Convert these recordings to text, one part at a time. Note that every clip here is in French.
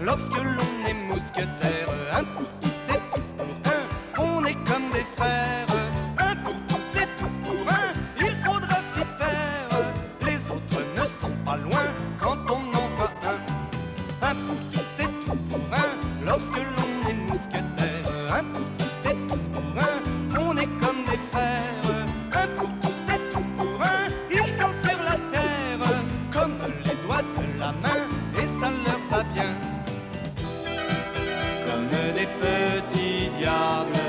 lorsque l'on est mousquetaire. Un pour tous et tous pour un, on est comme des frères. Un pour tous et tous pour un, il faudra s'y faire. Les autres ne sont pas loin quand on en voit un. Un pour tous et tous pour un, lorsque l'on est mousquetaire. Un pour tous et tous pour un, on est comme des frères. Un pour tous et tous pour un, ils sont sur la terre comme les doigts de la main, et ça leur va bien. Comme des petits diables,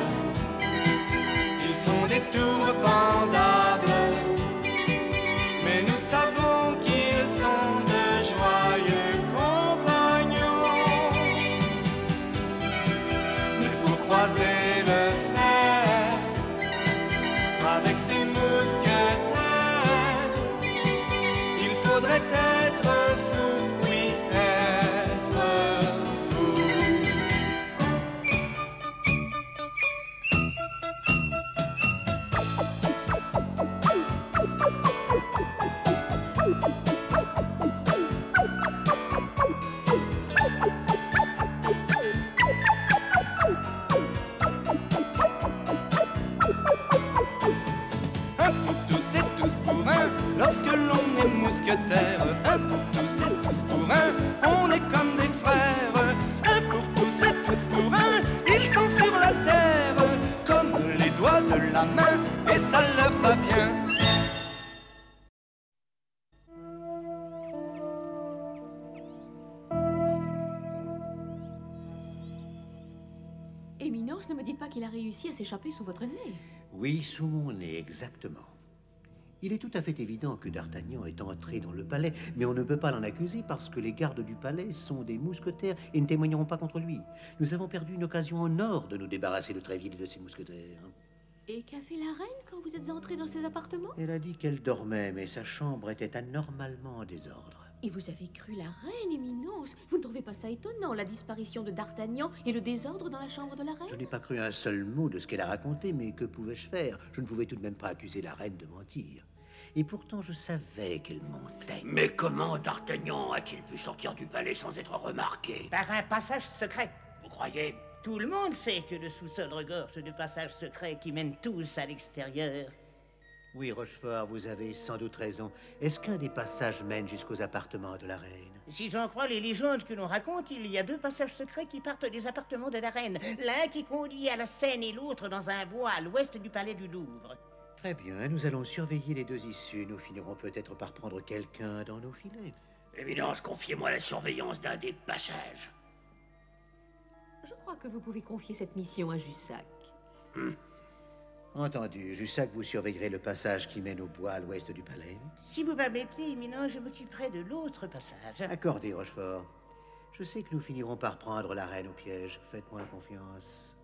ils font des tours pendables, mais nous savons qu'ils sont de joyeux compagnons. Mais pour croiser le fer avec ces mousquetaires, il faudrait être fou, oui, être fou. Un pour tous et tous pour un, lorsque l'on est mousquetaire. Un pour tous et tous pour un, on est comme des frères. Un pour tous et tous pour un, ils sont sur la terre comme les doigts de la main, et ça leur va bien. Éminence, ne me dites pas qu'il a réussi à s'échapper sous votre nez. Oui, sous mon nez, exactement. Il est tout à fait évident que D'Artagnan est entré dans le palais, mais on ne peut pas l'en accuser parce que les gardes du palais sont des mousquetaires et ne témoigneront pas contre lui. Nous avons perdu une occasion en or de nous débarrasser de Tréville et de ses mousquetaires. Et qu'a fait la reine quand vous êtes entré dans ses appartements? Elle a dit qu'elle dormait, mais sa chambre était anormalement en désordre. Et vous avez cru la reine, Éminence? Vous ne trouvez pas ça étonnant, la disparition de D'Artagnan et le désordre dans la chambre de la reine? Je n'ai pas cru un seul mot de ce qu'elle a raconté, mais que pouvais-je faire? Je ne pouvais tout de même pas accuser la reine de mentir. Et pourtant, je savais qu'elle mentait. Mais comment D'Artagnan a-t-il pu sortir du palais sans être remarqué? Par un passage secret. Vous croyez? Tout le monde sait que le sous-sol regorge de passages secrets qui mènent tous à l'extérieur. Oui, Rochefort, vous avez sans doute raison. Est-ce qu'un des passages mène jusqu'aux appartements de la reine? Si j'en crois les légendes que l'on raconte, il y a deux passages secrets qui partent des appartements de la reine. L'un qui conduit à la Seine et l'autre dans un bois à l'ouest du palais du Louvre. Très bien, nous allons surveiller les deux issues. Nous finirons peut-être par prendre quelqu'un dans nos filets. Évidence, confiez-moi la surveillance d'un des passages. Je crois que vous pouvez confier cette mission à Jussac. Entendu. Jussac, vous surveillerez le passage qui mène au bois à l'ouest du palais. Si vous permettez, éminent, je m'occuperai de l'autre passage. Accordé, Rochefort. Je sais que nous finirons par prendre la reine au piège. Faites-moi confiance.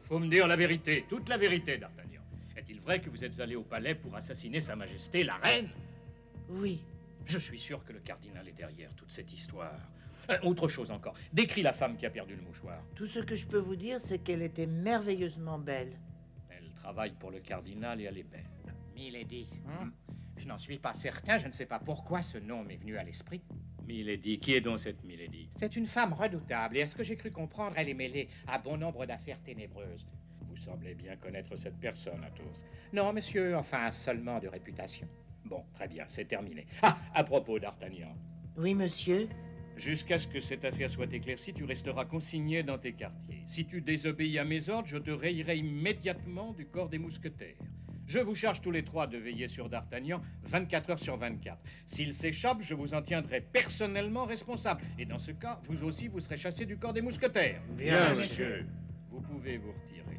Il faut me dire la vérité, toute la vérité, D'Artagnan. Est-il vrai que vous êtes allé au palais pour assassiner Sa Majesté, la reine? Oui. Je suis sûr que le cardinal est derrière toute cette histoire. Autre chose encore. Décris la femme qui a perdu le mouchoir. Tout ce que je peux vous dire, c'est qu'elle était merveilleusement belle. Elle travaille pour le cardinal et elle est belle. Milady, je n'en suis pas certain, je ne sais pas pourquoi ce nom m'est venu à l'esprit. Milady, qui est donc cette Milady? C'est une femme redoutable, et à ce que j'ai cru comprendre, elle est mêlée à bon nombre d'affaires ténébreuses. Vous semblez bien connaître cette personne, Athos. Non, monsieur, enfin, seulement de réputation. Bon, très bien, c'est terminé. Ah, à propos, D'Artagnan. Oui, monsieur. Jusqu'à ce que cette affaire soit éclaircie, tu resteras consigné dans tes quartiers. Si tu désobéis à mes ordres, je te rayerai immédiatement du corps des mousquetaires. Je vous charge tous les trois de veiller sur D'Artagnan 24 heures sur 24. S'il s'échappe, je vous en tiendrai personnellement responsable. Et dans ce cas, vous aussi, vous serez chassé du corps des mousquetaires. Bien, monsieur. Vous pouvez vous retirer.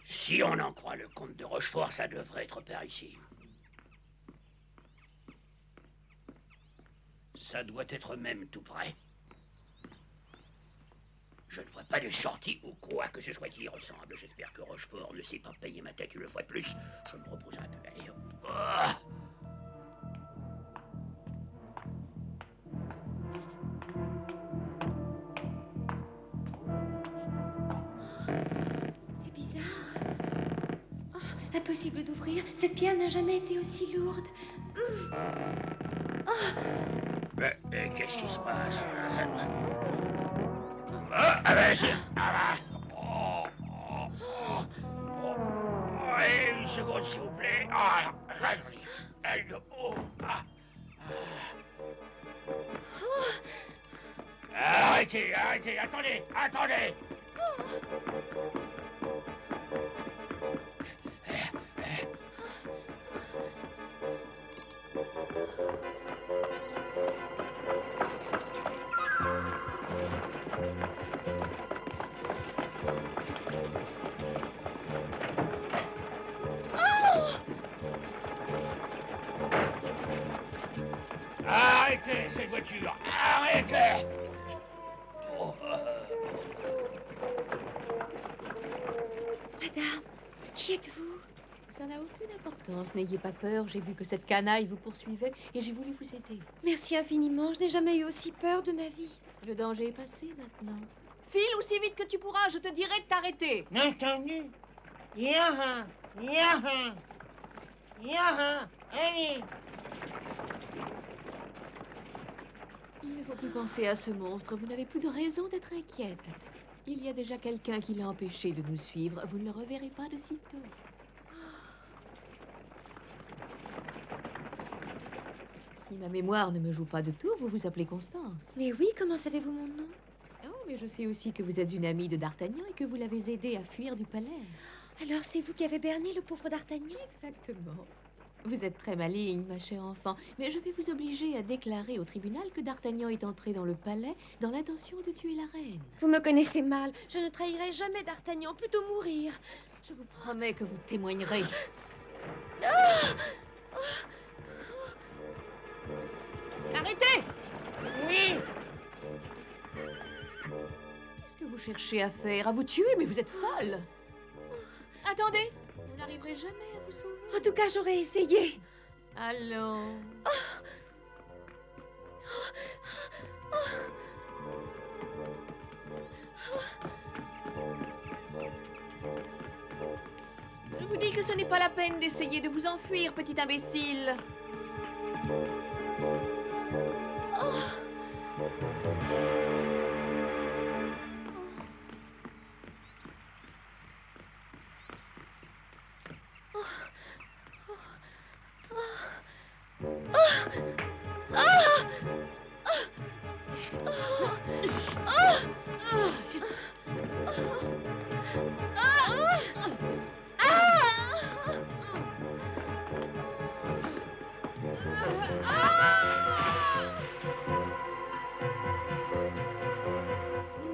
Si on en croit le comte de Rochefort, ça devrait être par ici. Ça doit être même tout près. Je ne vois pas de sortie ou quoi que ce soit qui y ressemble. J'espère que Rochefort ne sait pas payer ma tête une fois de plus. Je me repose un peu. Allez, hop. Ah! C'est bizarre. Oh, Impossible d'ouvrir. Cette pierre n'a jamais été aussi lourde. Mais qu'est-ce qui se passe? Ah ben c'est... Ah bah... Une seconde, s'il vous plaît. Arrêtez, attendez. Arrêtez cette voiture! Arrêtez! Madame, qui êtes-vous? Ça n'a aucune importance. N'ayez pas peur. J'ai vu que cette canaille vous poursuivait et j'ai voulu vous aider. Merci infiniment. Je n'ai jamais eu aussi peur de ma vie. Le danger est passé maintenant. File aussi vite que tu pourras. Je te dirai de t'arrêter. Entendu? Yaha! Allez! Il ne faut plus penser à ce monstre. Vous n'avez plus de raison d'être inquiète. Il y a déjà quelqu'un qui l'a empêché de nous suivre. Vous ne le reverrez pas de sitôt. Si ma mémoire ne me joue pas de tour, vous vous appelez Constance. Mais oui, comment savez-vous mon nom? Oh, mais je sais aussi que vous êtes une amie de D'Artagnan et que vous l'avez aidé à fuir du palais. Alors c'est vous qui avez berné le pauvre D'Artagnan? Exactement. Vous êtes très maligne, ma chère enfant, mais je vais vous obliger à déclarer au tribunal que D'Artagnan est entré dans le palais dans l'intention de tuer la reine. Vous me connaissez mal. Je ne trahirai jamais D'Artagnan, plutôt mourir. Je vous promets que vous témoignerez. Arrêtez! Oui! Qu'est-ce que vous cherchez à faire? À vous tuer? Mais vous êtes folle! Attendez! Vous n'arriverez jamais à vous sauver. En tout cas, j'aurais essayé. Allons. Je vous dis que ce n'est pas la peine d'essayer de vous enfuir, petit imbécile.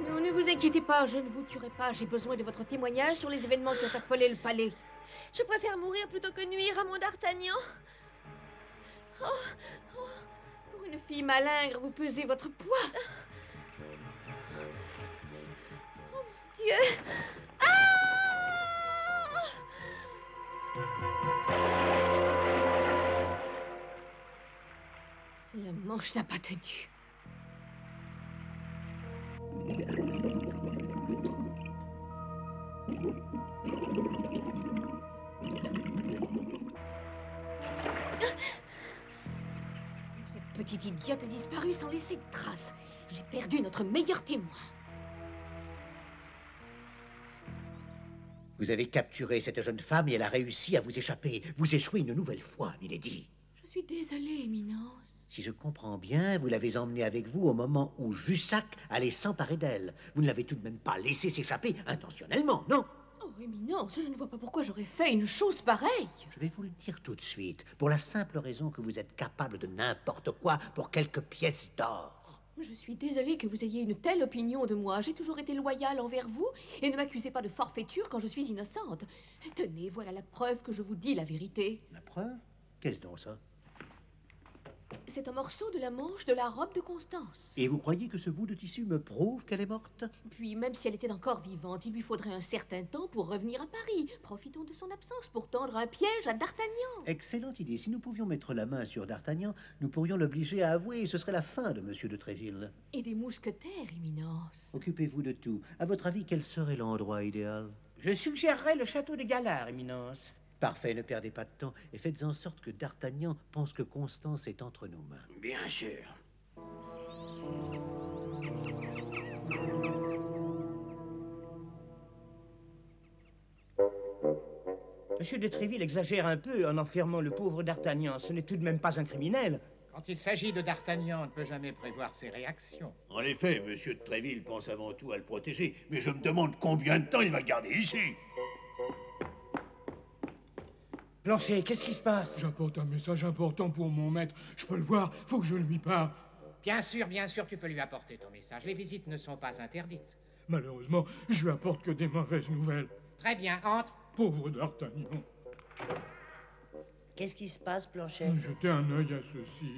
Non, ne vous inquiétez pas, je ne vous tuerai pas. J'ai besoin de votre témoignage sur les événements qui ont affolé le palais. Je préfère mourir plutôt que nuire à mon D'Artagnan. Pour une fille malingre, vous pesez votre poids. Dieu! La manche n'a pas tenu. Cette petite idiote a disparu sans laisser de traces. J'ai perdu notre meilleur témoin. Vous avez capturé cette jeune femme et elle a réussi à vous échapper. Vous échouez une nouvelle fois, milady. Je suis désolée, Éminence. Si je comprends bien, vous l'avez emmenée avec vous au moment où Jussac allait s'emparer d'elle. Vous ne l'avez tout de même pas laissée s'échapper intentionnellement, non? Oh, Éminence, je ne vois pas pourquoi j'aurais fait une chose pareille. Je vais vous le dire tout de suite, pour la simple raison que vous êtes capable de n'importe quoi pour quelques pièces d'or. Je suis désolée que vous ayez une telle opinion de moi. J'ai toujours été loyale envers vous et ne m'accusez pas de forfaiture quand je suis innocente. Tenez, voilà la preuve que je vous dis la vérité. La preuve? Qu'est-ce donc ça? C'est un morceau de la manche de la robe de Constance. Et vous croyez que ce bout de tissu me prouve qu'elle est morte? Puis, même si elle était encore vivante, il lui faudrait un certain temps pour revenir à Paris. Profitons de son absence pour tendre un piège à D'Artagnan. Excellente idée. Si nous pouvions mettre la main sur D'Artagnan, nous pourrions l'obliger à avouer et ce serait la fin de Monsieur de Tréville. Et des mousquetaires, Éminence. Occupez-vous de tout. À votre avis, quel serait l'endroit idéal? Je suggérerais le château de Galard, Éminence. Parfait, ne perdez pas de temps et faites en sorte que D'Artagnan pense que Constance est entre nos mains. Bien sûr. Monsieur de Tréville exagère un peu en enfermant le pauvre D'Artagnan. Ce n'est tout de même pas un criminel. Quand il s'agit de D'Artagnan, on ne peut jamais prévoir ses réactions. En effet, monsieur de Tréville pense avant tout à le protéger, mais je me demande combien de temps il va le garder ici. Blanchet, qu'est-ce qui se passe? J'apporte un message important pour mon maître. Je peux le voir, faut que je lui parle. Bien sûr, tu peux lui apporter ton message. Les visites ne sont pas interdites. Malheureusement, je lui apporte que des mauvaises nouvelles. Très bien, entre. Pauvre D'Artagnan. Qu'est-ce qui se passe, Planchet? Jetez un œil à ceci.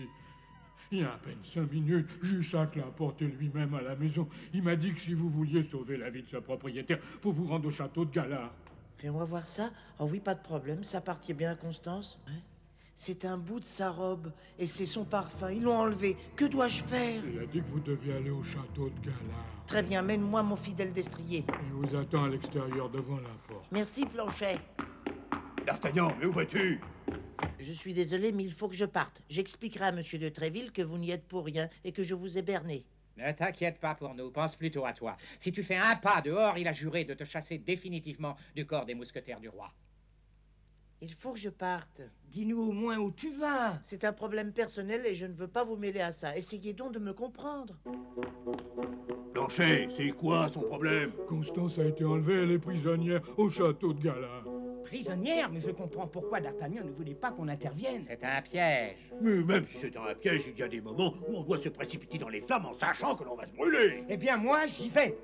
Il y a à peine 5 minutes, Jussac l'a apporté lui-même à la maison. Il m'a dit que si vous vouliez sauver la vie de sa propriétaire, faut vous rendre au château de Galard. Fais-moi voir ça. Oh oui, pas de problème, ça appartient bien à Constance. Ouais. C'est un bout de sa robe, et c'est son parfum. Ils l'ont enlevé. Que dois-je faire? Il a dit que vous deviez aller au château de Galard. Très bien, mène-moi mon fidèle destrier. Il vous attend à l'extérieur devant la porte. Merci, Planchet. D'Artagnan, mais où vas-tu? Je suis désolé, mais il faut que je parte. J'expliquerai à monsieur de Tréville que vous n'y êtes pour rien et que je vous ai berné. Ne t'inquiète pas pour nous, pense plutôt à toi. Si tu fais un pas dehors, il a juré de te chasser définitivement du corps des mousquetaires du roi. Il faut que je parte. Dis-nous au moins où tu vas. C'est un problème personnel et je ne veux pas vous mêler à ça. Essayez donc de me comprendre. Blanchet, c'est quoi son problème? Constance a été enlevée, elle est prisonnière au château de Galard. Prisonnière, mais je comprends pourquoi D'Artagnan ne voulait pas qu'on intervienne. C'est un piège. Mais même si c'est un piège, il y a des moments où on doit se précipiter dans les flammes en sachant que l'on va se brûler. Eh bien, moi, j'y vais.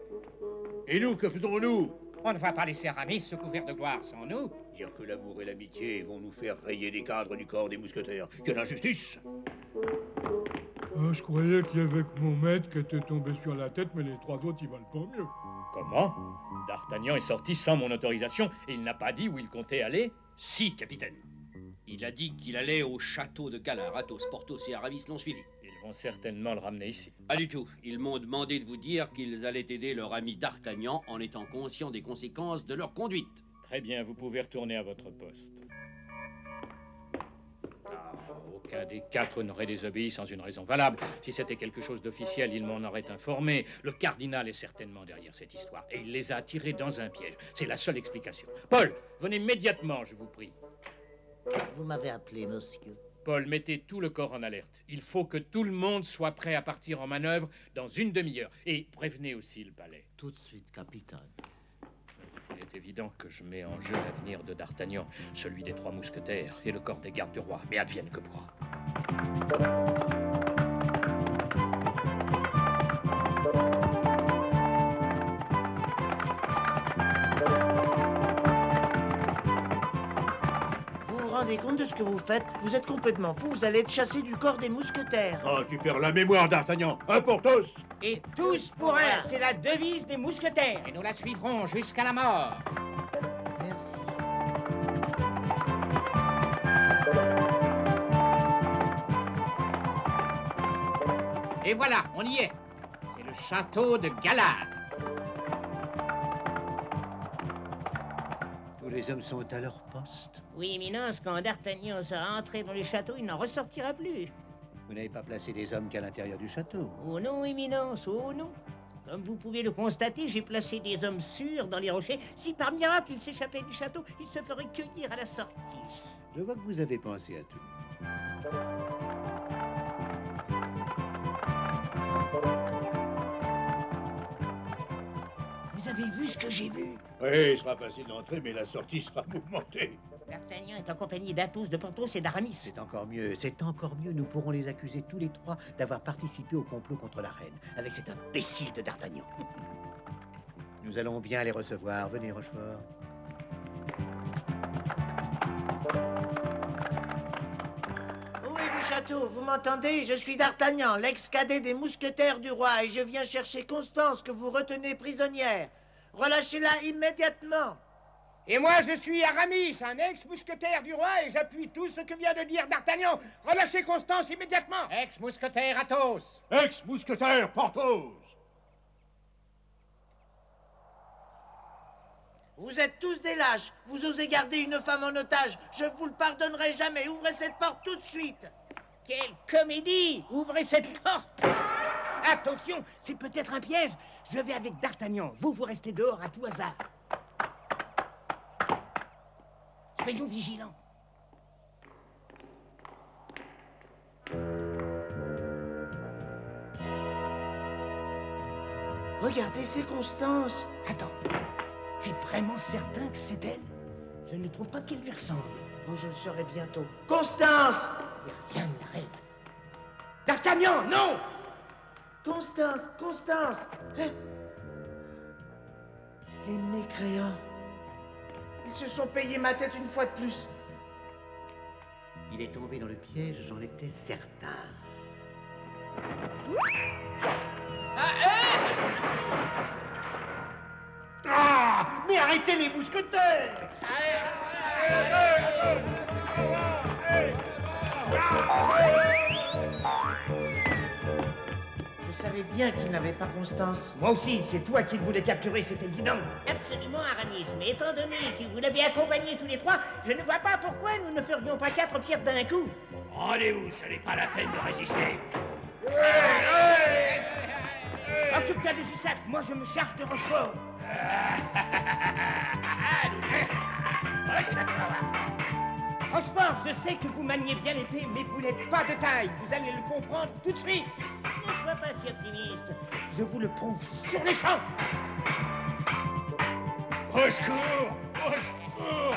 Et nous, que faisons-nous? On ne va pas laisser Aramis se couvrir de gloire sans nous. Dire que l'amour et l'amitié vont nous faire rayer des cadres du corps des mousquetaires. Quelle injustice! Ah, je croyais qu'il y avait que mon maître qui était tombé sur la tête, mais les 3 autres, ils valent pas mieux. Comment? D'Artagnan est sorti sans mon autorisation et il n'a pas dit où il comptait aller? Si, capitaine. Il a dit qu'il allait au château de Galard. Athos, Porthos et Aramis l'ont suivi. Ils vont certainement le ramener ici. Pas du tout. Ils m'ont demandé de vous dire qu'ils allaient aider leur ami D'Artagnan en étant conscients des conséquences de leur conduite. Très bien, vous pouvez retourner à votre poste. Aucun des 4 n'aurait désobéi sans une raison valable. Si c'était quelque chose d'officiel, il m'en aurait informé. Le cardinal est certainement derrière cette histoire. Et il les a attirés dans un piège. C'est la seule explication. Paul, venez immédiatement, je vous prie. Vous m'avez appelé, monsieur. Paul, mettez tout le corps en alerte. Il faut que tout le monde soit prêt à partir en manœuvre dans une demi-heure. Et prévenez aussi le palais. Tout de suite, capitaine. Il est évident que je mets en jeu l'avenir de D'Artagnan, celui des 3 mousquetaires et le corps des gardes du roi. Mais advienne que pourra. Vous vous rendez compte de ce que vous faites? Vous êtes complètement fou, vous allez être chassé du corps des mousquetaires. Ah, tu perds la mémoire, D'Artagnan. Un pour tous! Et tous pour un, c'est la devise des mousquetaires. Et nous la suivrons jusqu'à la mort. Merci. Et voilà, on y est. C'est le château de Galard. Tous les hommes sont à leur poste. Oui, Éminence, quand D'Artagnan sera entré dans le château, il n'en ressortira plus. Vous n'avez pas placé des hommes qu'à l'intérieur du château. Oh non, Éminence, oh non. Comme vous pouvez le constater, j'ai placé des hommes sûrs dans les rochers. Si par miracle ils s'échappaient du château, ils se feraient cueillir à la sortie. Je vois que vous avez pensé à tout. Vous avez vu ce que j'ai vu? Oui, il sera facile d'entrer, mais la sortie sera mouvementée. D'Artagnan est en compagnie d'Athos, de Porthos et d'Aramis. C'est encore mieux, c'est encore mieux. Nous pourrons les accuser tous les 3 d'avoir participé au complot contre la reine, avec cet imbécile de D'Artagnan. Nous allons bien les recevoir. Venez, Rochefort. Où est du château? Vous m'entendez? Je suis D'Artagnan, l'ex-cadet des mousquetaires du roi, et je viens chercher Constance que vous retenez prisonnière. Relâchez-la immédiatement. Et moi, je suis Aramis, un ex-mousquetaire du roi, et j'appuie tout ce que vient de dire D'Artagnan. Relâchez Constance immédiatement. Ex-mousquetaire Athos. Ex-mousquetaire Porthos! Vous êtes tous des lâches. Vous osez garder une femme en otage. Je vous le pardonnerai jamais. Ouvrez cette porte tout de suite. Quelle comédie! Ouvrez cette porte! Attention, c'est peut-être un piège. Je vais avec D'Artagnan. Vous restez dehors à tout hasard. Soyons vigilants. Regardez, c'est Constance. Attends, tu es vraiment certain que c'est elle? Je ne trouve pas qu'elle lui ressemble. Oh, je le saurai bientôt. Constance! Rien ne l'arrête. D'Artagnan, non! Constance, Constance! Hein? Les mécréants. Ils se sont payés ma tête une fois de plus. Il est tombé dans le piège, j'en étais certain. Ah! Mais arrêtez les mousquetaires! Je savais bien qu'il n'avait pas Constance. Moi aussi, c'est toi qui le voulais capturer, c'est évident. Absolument, Aramis. Mais étant donné que vous l'avez accompagné tous les trois, je ne vois pas pourquoi nous ne ferions pas 4 pierres d'un coup. Rendez-vous, ce n'est pas la peine de résister. Occupe-toi de Jussac, moi je me charge de Rochefort. Rochefort, je sais que vous maniez bien l'épée, mais vous n'êtes pas de taille. Vous allez le comprendre tout de suite. Ne sois pas si optimiste. Je vous le prouve sur les champs. Au secours! Au secours!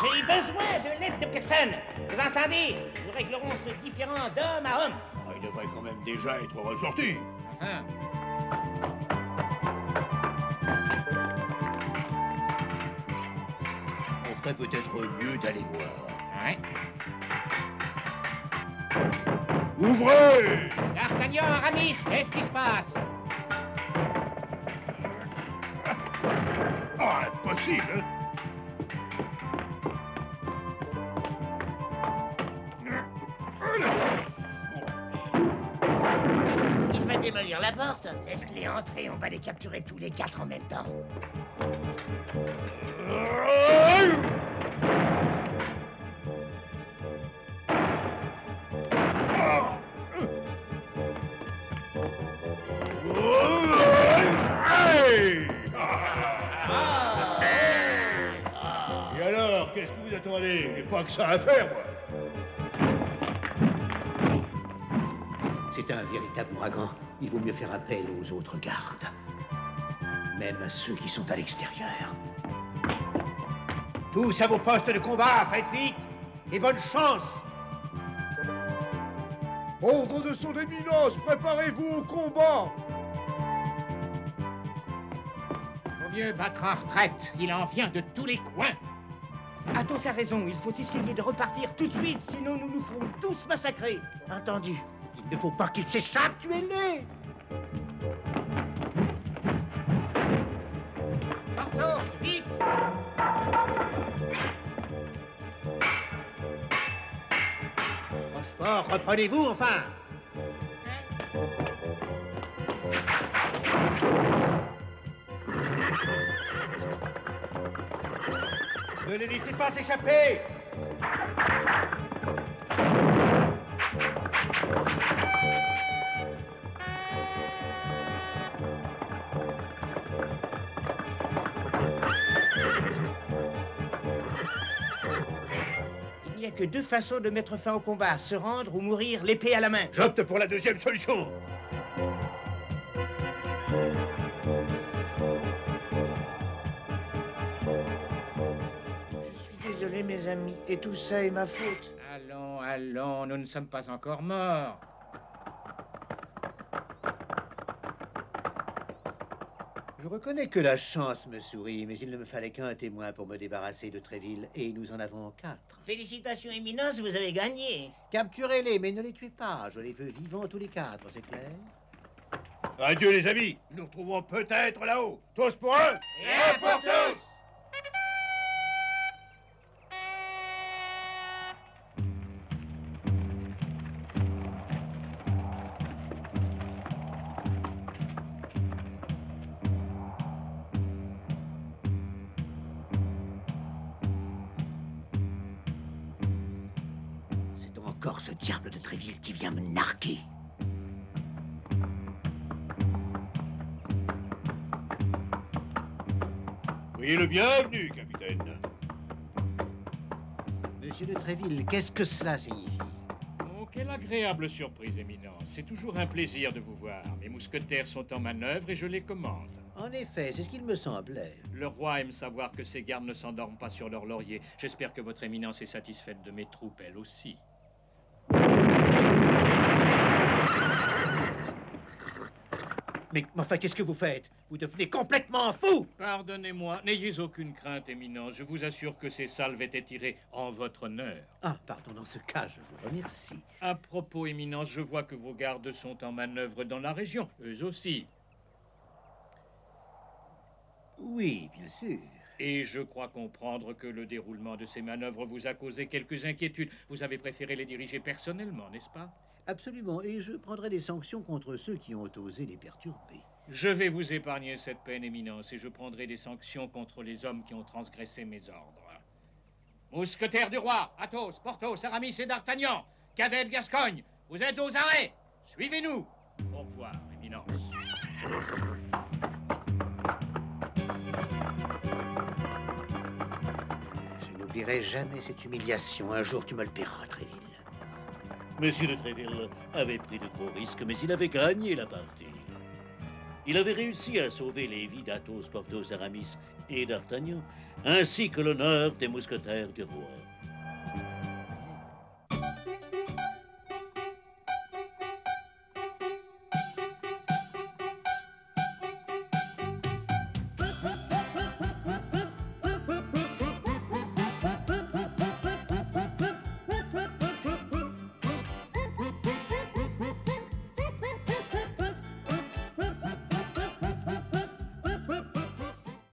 J'ai besoin de l'aide de personne. Vous entendez? Nous réglerons ce différend d'homme à homme. Oh, il devrait quand même déjà être ressorti. On ferait peut-être mieux d'aller voir. Ouais. Ouvrez! D'Artagnan, Aramis, qu'est-ce qui se passe? Ah, impossible! Il va démolir la porte. Laisse-les entrer, on va les capturer tous les 4 en même temps. Et alors, qu'est-ce que vous attendez? J'ai pas que ça à faire, moi. C'est un véritable ouragan. Il vaut mieux faire appel aux autres gardes. Même à ceux qui sont à l'extérieur. Tous à vos postes de combat, faites vite. Et bonne chance. Ordre de son éminence, préparez-vous au combat. Vaut mieux battre en retraite. Il en vient de tous les coins. Athos a raison, il faut essayer de repartir tout de suite, sinon nous nous ferons tous massacrer. Entendu. Il ne faut pas qu'il s'échappe, tuez-les. Porthos, vite! Rochefort, reprenez-vous, enfin. Ne les laissez pas s'échapper. Il n'y a que 2 façons de mettre fin au combat, se rendre ou mourir l'épée à la main. J'opte pour la deuxième solution. Je suis désolé, mes amis, et tout ça est ma faute. Allons, allons, nous ne sommes pas encore morts. Je reconnais que la chance me sourit, mais il ne me fallait qu'un témoin pour me débarrasser de Tréville, et nous en avons 4. Félicitations, Éminence, vous avez gagné. Capturez-les, mais ne les tuez pas. Je les veux vivants tous les 4, c'est clair? Adieu les amis, nous nous retrouvons peut-être là-haut. Tous pour un et un pour tous. C'est encore ce diable de Tréville qui vient me narguer. Soyez le bienvenu, capitaine. Monsieur de Tréville, qu'est-ce que cela signifie? Oh, quelle agréable surprise, Éminence. C'est toujours un plaisir de vous voir. Mes mousquetaires sont en manœuvre et je les commande. En effet, c'est ce qu'il me semblait. Le roi aime savoir que ses gardes ne s'endorment pas sur leur laurier. J'espère que votre Éminence est satisfaite de mes troupes, elle aussi. Mais enfin, qu'est-ce que vous faites? Vous devenez complètement fou! Pardonnez-moi, n'ayez aucune crainte, Éminence. Je vous assure que ces salves étaient tirées en votre honneur. Ah, pardon, dans ce cas, je vous remercie. À propos, Éminence, je vois que vos gardes sont en manœuvre dans la région, eux aussi. Oui, bien sûr. Et je crois comprendre que le déroulement de ces manœuvres vous a causé quelques inquiétudes. Vous avez préféré les diriger personnellement, n'est-ce pas? Absolument, et je prendrai des sanctions contre ceux qui ont osé les perturber. Je vais vous épargner cette peine, Éminence, et je prendrai des sanctions contre les hommes qui ont transgressé mes ordres. Mousquetaires du roi, Athos, Porthos, Aramis et D'Artagnan, cadets de Gascogne, vous êtes aux arrêts. Suivez-nous. Au revoir, Éminence. Je n'oublierai jamais cette humiliation. Un jour, tu me le paieras, Tréville. Monsieur de Tréville avait pris de gros risques, mais il avait gagné la partie. Il avait réussi à sauver les vies d'Athos, Porthos, Aramis et d'Artagnan, ainsi que l'honneur des mousquetaires du roi.